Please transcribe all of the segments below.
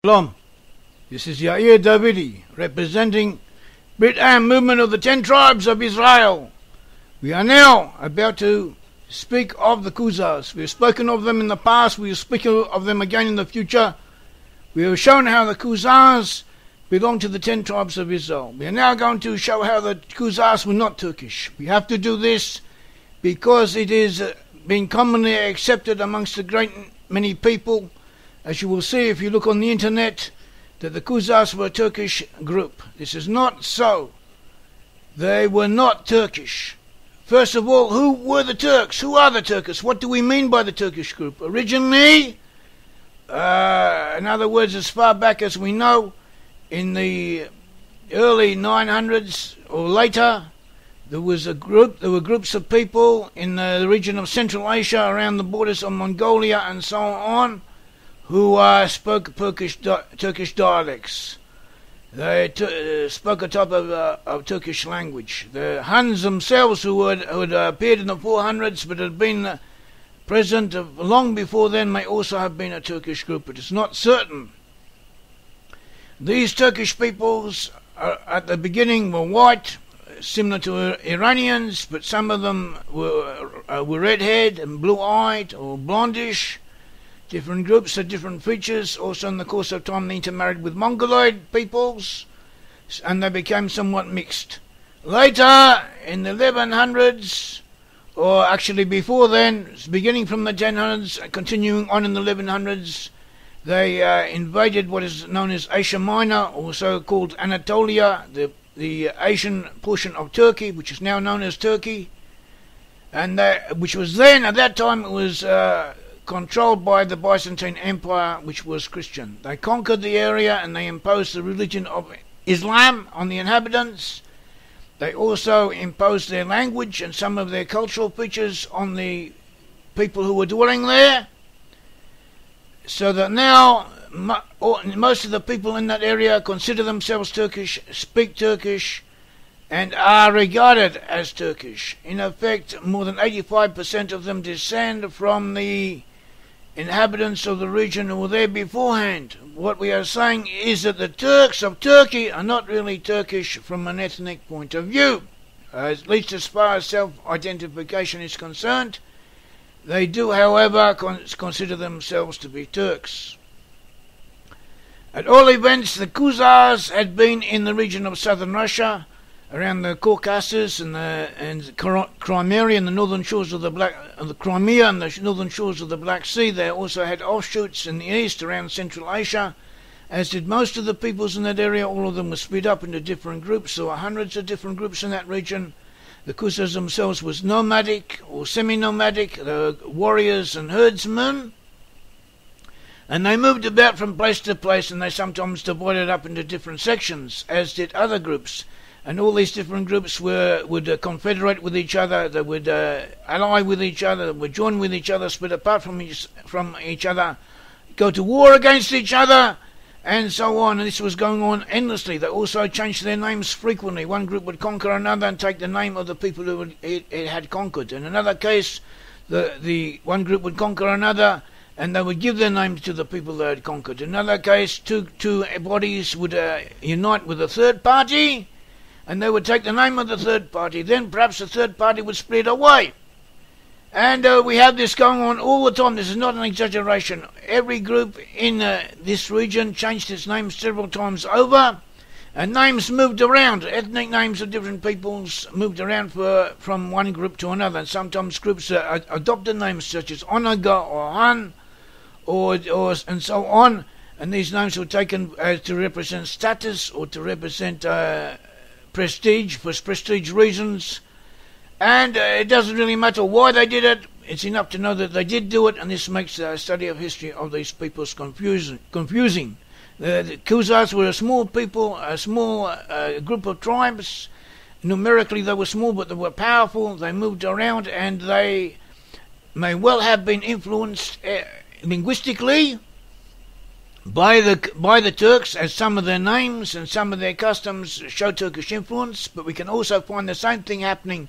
Shalom, this is Yair Davidiy, representing Brit-Am Movement of the 10 Tribes of Israel. We are now about to speak of the Khazars. We have spoken of them in the past, we will speak of them again in the future. We have shown how the Khazars belong to the 10 Tribes of Israel. We are now going to show how the Khazars were not Turkish. We have to do this because it is being commonly accepted amongst a great many people, as you will see if you look on the internet, that the Khazars were a Turkish group. This is not so. They were not Turkish. First of all, who were the Turks? Who are the Turks? What do we mean by the Turkish group? Originally, in other words, as far back as we know, in the early 900s or later, there were groups of people in the region of Central Asia, around the borders of Mongolia and so on, who spoke Turkish dialects. They spoke a type of Turkish language. The Huns themselves, who had appeared in the 400s but had been present long before then, may also have been a Turkish group, but it's not certain. These Turkish peoples at the beginning were white, similar to Iranians, but some of them were red-haired and blue-eyed or blondish. Different groups had different features. Also in the course of time they intermarried with Mongoloid peoples, and they became somewhat mixed. Later, in the 1100s, or actually before then, beginning from the 1000s, continuing on in the 1100s, they invaded what is known as Asia Minor, also called Anatolia, the Asian portion of Turkey, which is now known as Turkey, and which was then, at that time, it was controlled by the Byzantine Empire, which was Christian. They conquered the area and they imposed the religion of Islam on the inhabitants. They also imposed their language and some of their cultural features on the people who were dwelling there, so that now most of the people in that area consider themselves Turkish, speak Turkish, and are regarded as Turkish. In effect, more than 85% of them descend from the inhabitants of the region who were there beforehand. What we are saying is that the Turks of Turkey are not really Turkish from an ethnic point of view, at least as far as self-identification is concerned. They do, however, consider themselves to be Turks. At all events, the Khazars had been in the region of southern Russia, around the Caucasus and Crimea and the northern shores of the Crimea and the northern shores of the Black Sea. They also had offshoots in the east around Central Asia, as did most of the peoples in that area. All of them were split up into different groups. There were hundreds of different groups in that region. The Khazars themselves was nomadic or semi-nomadic, they were warriors and herdsmen, and they moved about from place to place, and they sometimes divided up into different sections, as did other groups. And all these different groups would confederate with each other, they would ally with each other, they would join with each other, split apart from each other, go to war against each other, and so on. And this was going on endlessly. They also changed their names frequently. One group would conquer another and take the name of the people who it had conquered. In another case, the one group would conquer another, and they would give their name to the people they had conquered. In another case, two bodies would unite with a third party, and they would take the name of the third party. Then perhaps the third party would split away. And we have this going on all the time. This is not an exaggeration. Every group in this region changed its name several times over, and names moved around. Ethnic names of different peoples moved around from one group to another. And sometimes groups adopted names such as Onaga or Han, and so on. And these names were taken to represent status or to represent prestige, for prestige reasons, and it doesn't really matter why they did it. It's enough to know that they did do it, and this makes the study of history of these peoples confusing. The Khazars were a small people, a small group of tribes. Numerically they were small, but they were powerful. They moved around, and they may well have been influenced linguistically by the Turks, as some of their names and some of their customs show Turkish influence, but we can also find the same thing happening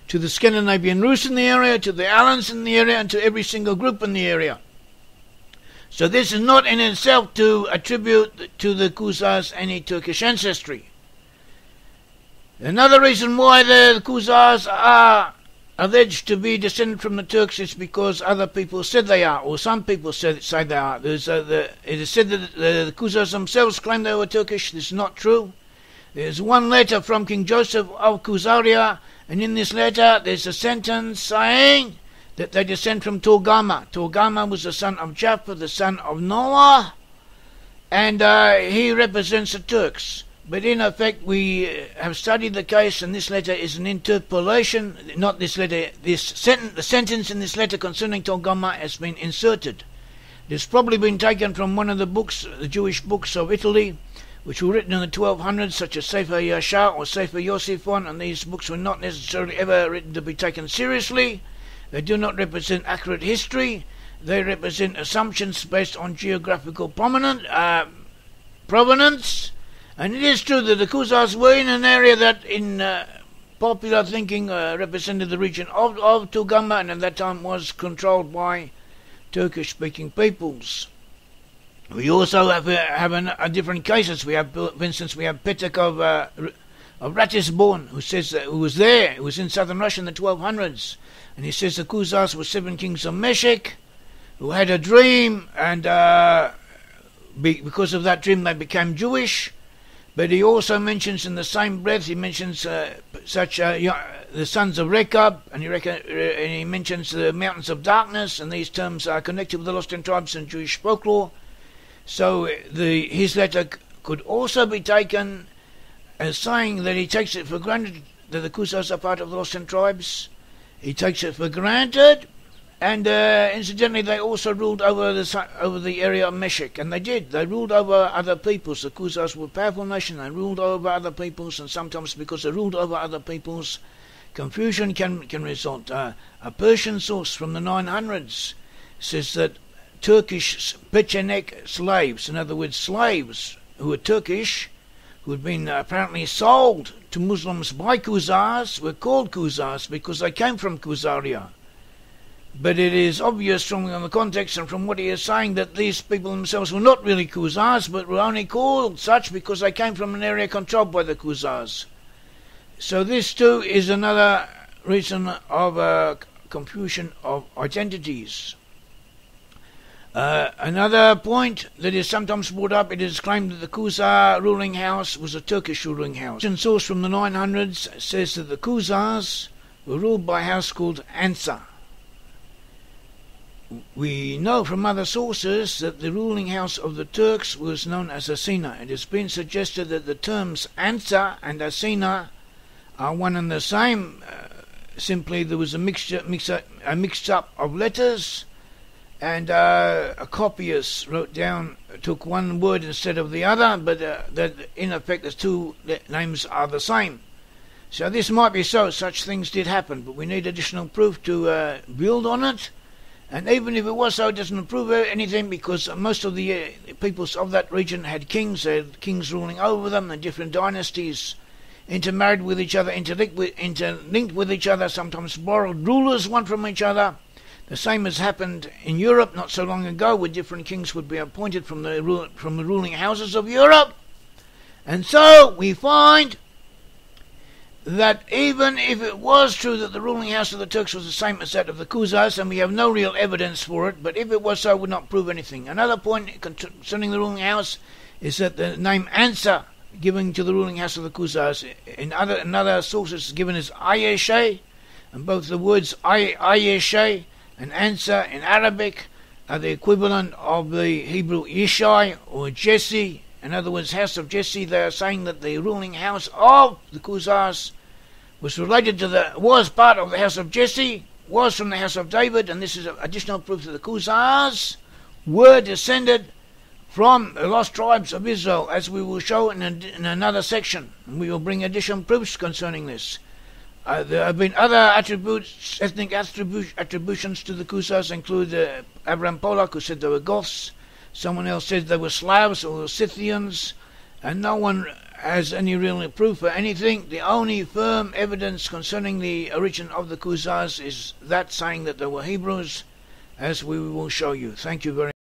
to the Scandinavian Rus in the area, to the Alans in the area, and to every single group in the area. So this is not in itself to attribute to the Khazars any Turkish ancestry. Another reason why the Khazars are alleged to be descended from the Turks is because other people said they are, or some people say they are. It is said that the Khazars themselves claim they were Turkish. This is not true. There's one letter from King Joseph of Khazaria, and in this letter there's a sentence saying that they descend from Togarmah. Togarmah was the son of Japheth, the son of Noah, and he represents the Turks. But in effect, we have studied the case, and this letter is an interpolation. Not this letter. The sentence in this letter concerning Togarmah has been inserted. It has probably been taken from one of the books, the Jewish books of Italy, which were written in the 1200s, such as Sefer Yashar or Sefer Yosifon, and these books were not necessarily ever written to be taken seriously. They do not represent accurate history. They represent assumptions based on geographical provenance. And it is true that the Khazars were in an area that, in popular thinking, represented the region of Togarmah, and at that time was controlled by Turkish-speaking peoples. We also have a different cases. We have, for instance, we have Petek of Ratisbon, who was there. He was in southern Russia in the 1200s. And he says the Khazars were 7 kings of Meshek, who had a dream, and because of that dream they became Jewish. But he also mentions in the same breath, he mentions the sons of Rekab, and he mentions the mountains of darkness, and these terms are connected with the Lost Ten Tribes and Jewish folklore. So his letter could also be taken as saying that he takes it for granted that the Khazars are part of the Lost Ten Tribes. He takes it for granted, and incidentally they also ruled over the area of Meshek, and they did. They ruled over other peoples. The Khazars were a powerful nation. They ruled over other peoples, and sometimes because they ruled over other peoples, confusion can result. A Persian source from the 900s says that Turkish Pechenek slaves, in other words slaves who were Turkish, who had been apparently sold to Muslims by Khazars, were called Khazars because they came from Khazaria. But it is obvious from the context and from what he is saying that these people themselves were not really Khazars, but were only called such because they came from an area controlled by the Khazars. So this too is another reason of confusion of identities. Another point that is sometimes brought up, it is claimed that the Khazar ruling house was a Turkish ruling house. A source from the 900s says that the Khazars were ruled by a house called Ansar. We know from other sources that the ruling house of the Turks was known as Asina. It has been suggested that the terms Ansar and Asina are one and the same. Simply there was a mix-up of letters, and a copyist took one word instead of the other, but that in effect the two names are the same. So this might be so. Such things did happen, but we need additional proof to build on it. And even if it was so, it doesn't prove anything, because most of the peoples of that region had kings. They had kings ruling over them, and different dynasties intermarried with each other, interlinked with each other, sometimes borrowed rulers one from each other. The same has happened in Europe not so long ago, where different kings would be appointed from the ruling houses of Europe. And so we find that even if it was true that the ruling house of the Turks was the same as that of the Khazars, and we have no real evidence for it, but if it was so, it would not prove anything. Another point concerning the ruling house is that the name Ansar given to the ruling house of the Khazars in other sources is given as Ayeshe, and both the words Ayeshe and Ansar in Arabic are the equivalent of the Hebrew Yishai or Jesse. In other words, house of Jesse. They are saying that the ruling house of the Khazars was part of the house of Jesse, was from the house of David, and this is additional proof that the Khazars were descended from the lost tribes of Israel, as we will show in another section. And we will bring additional proofs concerning this. There have been other ethnic attributions to the Khazars, include Abraham Polak, who said they were Goths. Someone else said they were Slavs or Scythians, and no one has any real proof for anything. The only firm evidence concerning the origin of the Khazars is that saying that they were Hebrews, as we will show you. Thank you very much.